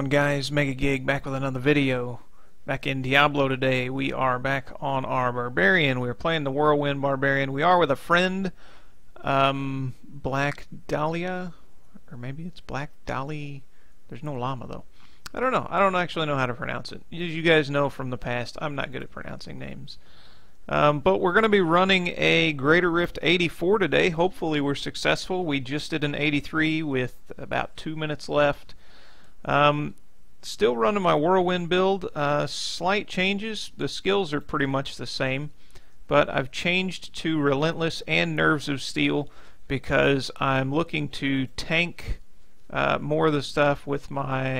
going, guys? Mega Gig back with another video. Back in Diablo today. We are back on our Barbarian. We're playing the Whirlwind Barbarian. We are with a friend, Black Dahlia, or maybe it's Black Dolly. There's no llama though. I don't know. I don't actually know how to pronounce it. As you guys know from the past, I'm not good at pronouncing names. But we're going to be running a Greater Rift 84 today. Hopefully we're successful. We just did an 83 with about 2 minutes left. Still running my Whirlwind build. Slight changes. The skills are pretty much the same, but I've changed to Relentless and Nerves of Steel because I'm looking to tank more of the stuff with my,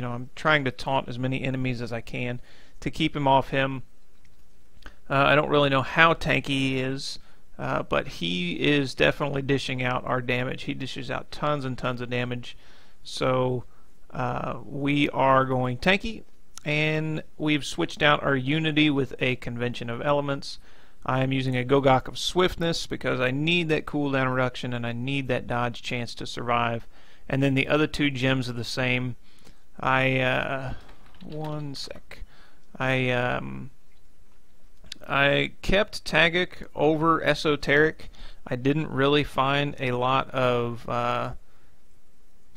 I'm trying to taunt as many enemies as I can to keep him off him. I don't really know how tanky he is, but he is definitely dishing out our damage. He dishes out tons and tons of damage. So we are going tanky, and we've switched out our unity with a convention of elements. I am using a Gogok of Swiftness because I need that cooldown reduction and I need that dodge chance to survive. And then the other two gems are the same. One sec. I kept Tagic over Esoteric. I didn't really find a lot of, a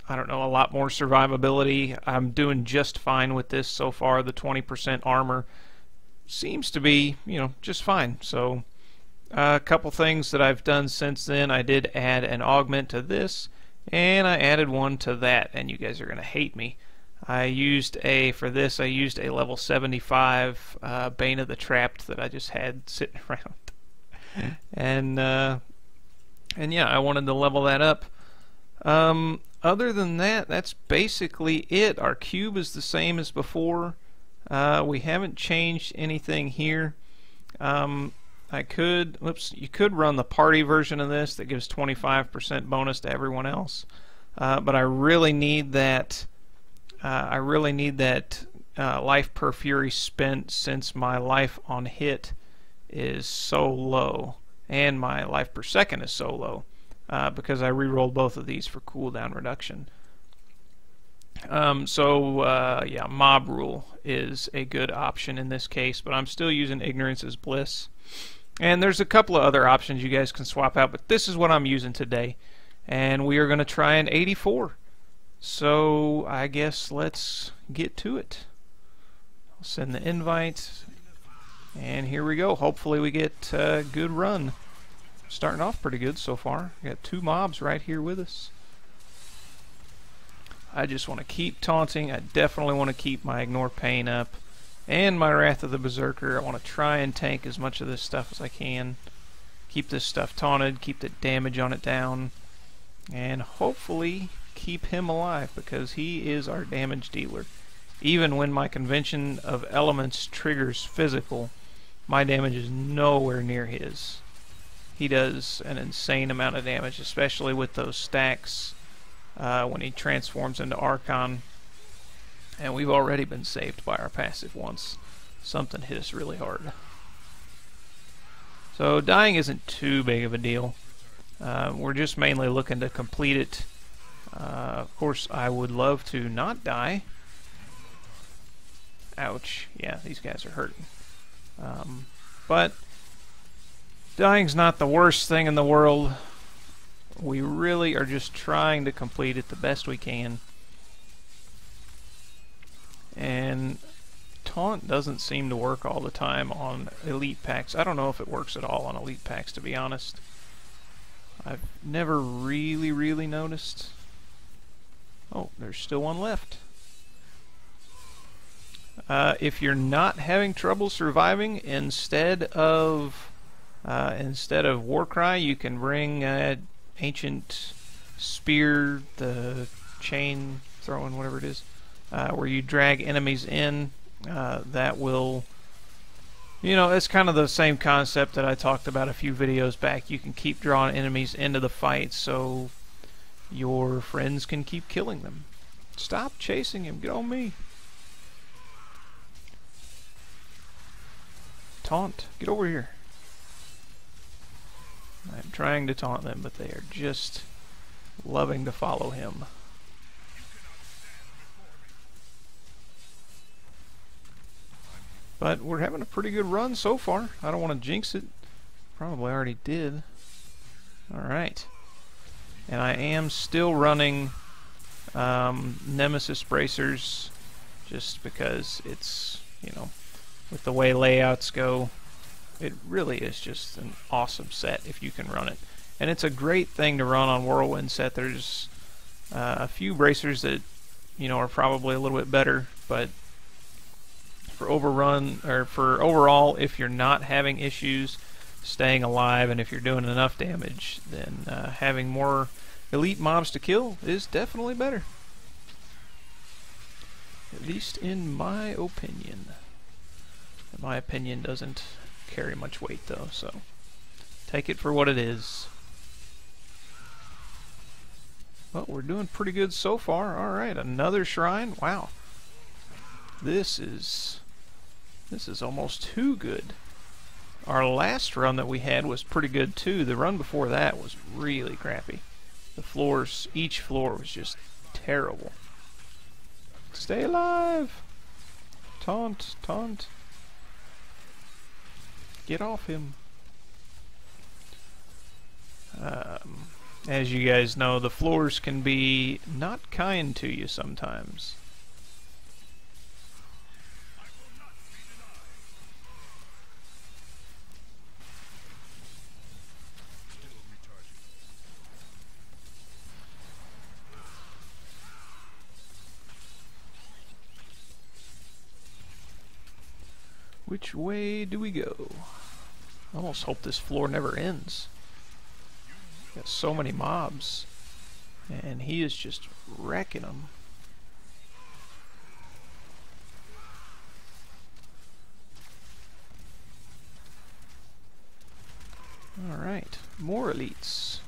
lot more survivability. I'm doing just fine with this so far. The 20% armor seems to be, just fine. So, a couple things that I've done since then. I did add an augment to this, and I added one to that, and you guys are going to hate me. I used a level 75 Bane of the Trapped that I just had sitting around. And yeah, I wanted to level that up. Other than that, that's basically it. Our cube is the same as before. We haven't changed anything here. You could run the party version of this that gives 25% bonus to everyone else. But I really need that. Life per fury spent, since my life on hit is so low and my life per second is so low, because I re-rolled both of these for cooldown reduction. Yeah, mob rule is a good option in this case, but I'm still using Ignorance is Bliss. And there's a couple of other options you guys can swap out, but this is what I'm using today. And we are going to try an 84. So I guess let's get to it. I'll send the invite, and here we go. Hopefully we get a good run. Starting off pretty good so far. We got two mobs right here with us. I just want to keep taunting. I definitely want to keep my Ignore Pain up and my Wrath of the Berserker. I want to try and tank as much of this stuff as I can. Keep this stuff taunted, keep the damage on it down, and hopefully keep him alive, because he is our damage dealer. Even when my convention of elements triggers physical, my damage is nowhere near his. He does an insane amount of damage, especially with those stacks when he transforms into Archon. And we've already been saved by our passive once. Something hit us really hard. So dying isn't too big of a deal. We're just mainly looking to complete it. Of course, I would love to not die. Ouch. Yeah, these guys are hurting. But dying's not the worst thing in the world. We really are just trying to complete it the best we can. And taunt doesn't seem to work all the time on elite packs. I don't know if it works at all on elite packs, to be honest. I've never really noticed. Oh, there's still one left. If you're not having trouble surviving, instead of Warcry, you can bring Ancient Spear, the chain throwing, whatever it is, where you drag enemies in. That will, it's kind of the same concept that I talked about a few videos back. You can keep drawing enemies into the fight so your friends can keep killing them. Stop chasing him. Get on me. Taunt. Get over here. I'm trying to taunt them, but they are just loving to follow him. But we're having a pretty good run so far. I don't want to jinx it. Probably already did. Alright. And I am still running Nemesis bracers just because it's, you know, with the way layouts go, it really is just an awesome set if you can run it. And it's a great thing to run on Whirlwind set. There's a few bracers that, you know, are probably a little bit better, but for overall, if you're not having issues staying alive and if you're doing enough damage, then having more elite mobs to kill is definitely better. At least in my opinion. My opinion doesn't carry much weight though, so take it for what it is. Well, we're doing pretty good so far. Alright, another shrine. Wow. This is almost too good. Our last run that we had was pretty good too. The run before that was really crappy. The floors, each floor was just terrible. Stay alive! Taunt, taunt. Get off him. As you guys know, the floors can be not kind to you sometimes. Which way do we go? I almost hope this floor never ends. Got so many mobs, and he is just wrecking them. Alright, more elites.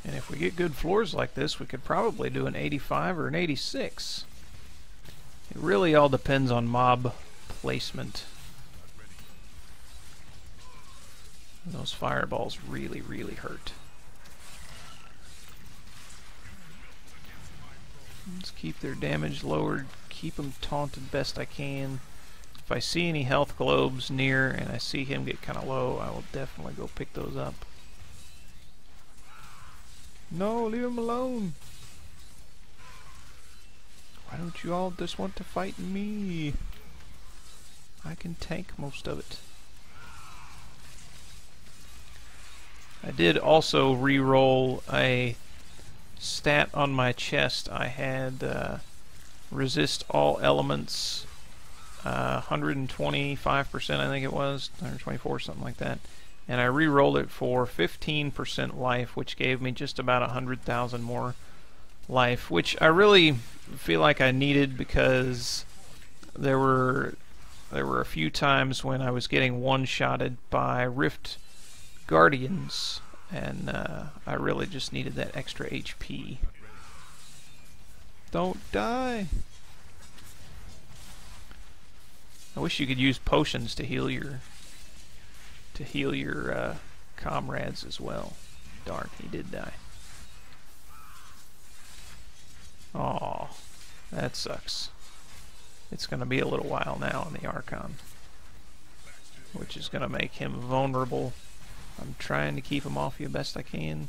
And if we get good floors like this, we could probably do an 85 or an 86. It really all depends on mob placement. Those fireballs really, really hurt. Let's keep their damage lowered, keep them taunted best I can. If I see any health globes near and I see him get kind of low, I will definitely go pick those up. No, leave him alone. Why don't you all just want to fight me? I can tank most of it. I did also re-roll a stat on my chest. I had resist all elements 125%, I think it was, 124, something like that. And I re-rolled it for 15% life, which gave me just about 100,000 more life, which I really feel like I needed because there were a few times when I was getting one-shotted by Rift Guardians, and I really just needed that extra HP. Don't die! I wish you could use potions to heal your comrades as well. Darn, he did die. Aw, that sucks. It's going to be a little while now on the Archon, which is going to make him vulnerable. I'm trying to keep him off you best I can.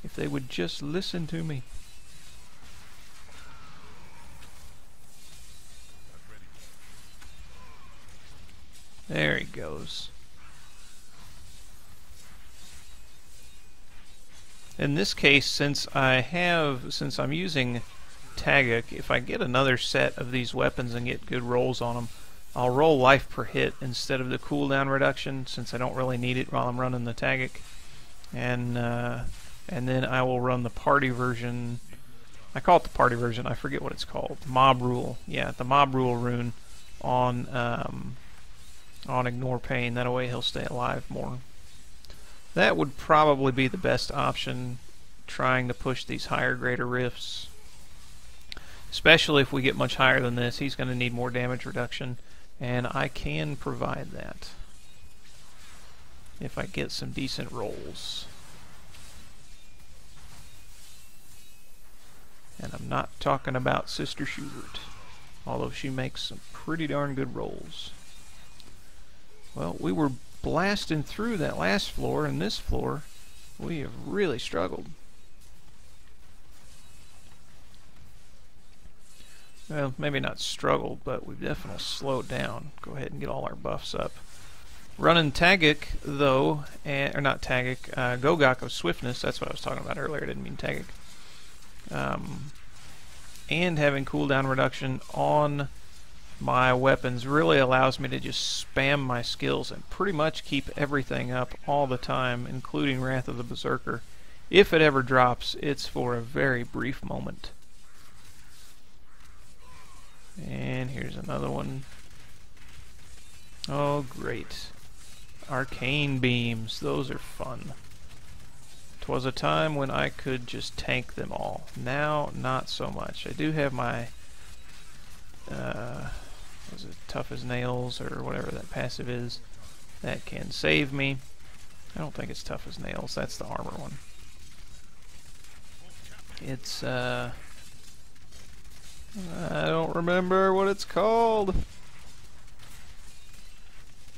If they would just listen to me. There he goes. In this case, since I'm using Tagak, if I get another set of these weapons and get good rolls on them, I'll roll life per hit instead of the cooldown reduction, since I don't really need it while I'm running the Tagak. And then I will run the party version. I call it the party version. I forget what it's called. Mob Rule. Yeah, the Mob Rule rune on Ignore Pain. That way he'll stay alive more. That would probably be the best option, trying to push these higher greater rifts. Especially if we get much higher than this, he's going to need more damage reduction, and I can provide that if I get some decent rolls. And I'm not talking about Sister Schubert, although she makes some pretty darn good rolls. Well, we were blasting through that last floor, and this floor we have really struggled. Well, maybe not struggled, but we've definitely slowed down. Go ahead and get all our buffs up. Running Tagic, though, or not Tagic, Gogok of Swiftness, that's what I was talking about earlier, I didn't mean Tagic. And having cooldown reduction on my weapons really allows me to just spam my skills and pretty much keep everything up all the time, including Wrath of the Berserker. If it ever drops, it's for a very brief moment. And here's another one. Oh, great. Arcane beams, those are fun. 'Twas a time when I could just tank them all. Now, not so much. I do have my, was it Tough as Nails, or whatever that passive is, that can save me. I don't think it's Tough as Nails, that's the armor one. It's, I don't remember what it's called.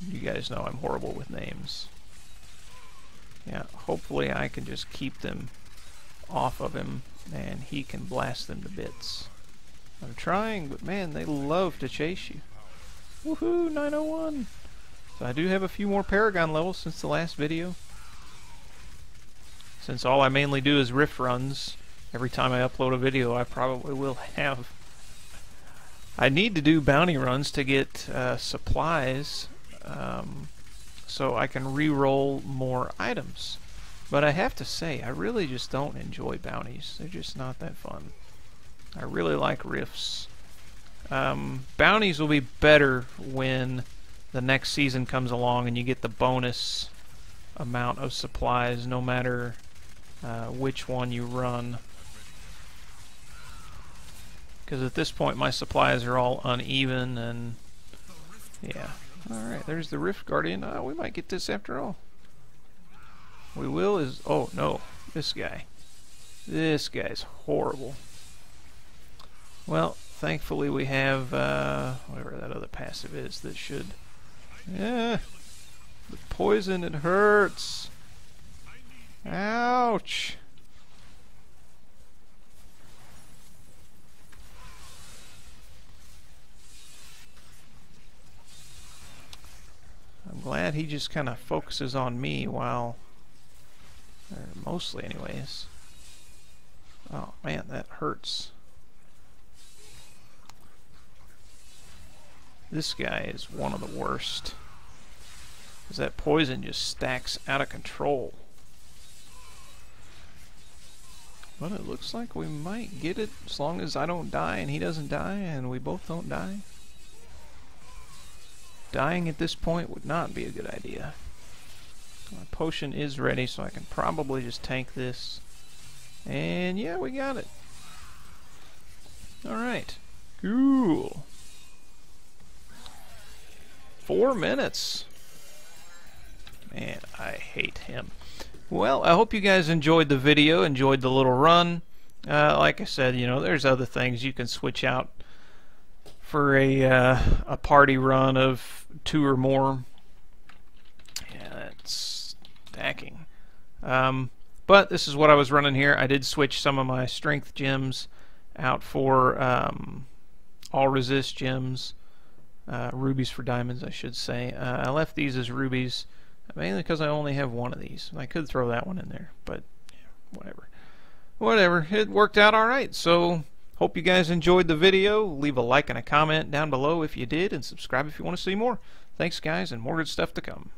You guys know I'm horrible with names. Yeah, hopefully I can just keep them off of him and he can blast them to bits. I'm trying, but man, they love to chase you. Woohoo, 901! So I do have a few more Paragon levels since the last video. Since all I mainly do is rift runs, every time I upload a video I probably will have. I need to do bounty runs to get supplies, so I can re-roll more items. But I have to say, I really just don't enjoy bounties. They're just not that fun. I really like rifts. Bounties will be better when the next season comes along and you get the bonus amount of supplies no matter which one you run. Because at this point my supplies are all uneven and yeah. Alright, there's the Rift Guardian. We might get this after all. We will is... oh no, this guy. This guy's horrible. Well, thankfully we have whatever that other passive is that should... yeah, the poison, it hurts. Ouch. I'm glad he just kind of focuses on me while, or mostly anyways. Oh man, that hurts. This guy is one of the worst, because that poison just stacks out of control. But it looks like we might get it as long as I don't die and he doesn't die and we both don't die. Dying at this point would not be a good idea. My potion is ready, so I can probably just tank this. And yeah, we got it. Alright. Cool. 4 minutes. Man, I hate him. Well, I hope you guys enjoyed the video, enjoyed the little run. Like I said, you know, there's other things you can switch out for a party run of 2 or more. Yeah, that's stacking. But this is what I was running here. I did switch some of my strength gems out for all resist gems, rubies for diamonds, I should say. I left these as rubies mainly because I only have one of these. I could throw that one in there, but yeah, whatever. Whatever. It worked out all right. So hope you guys enjoyed the video. Leave a like and a comment down below if you did, and subscribe if you want to see more. Thanks, guys, and more good stuff to come.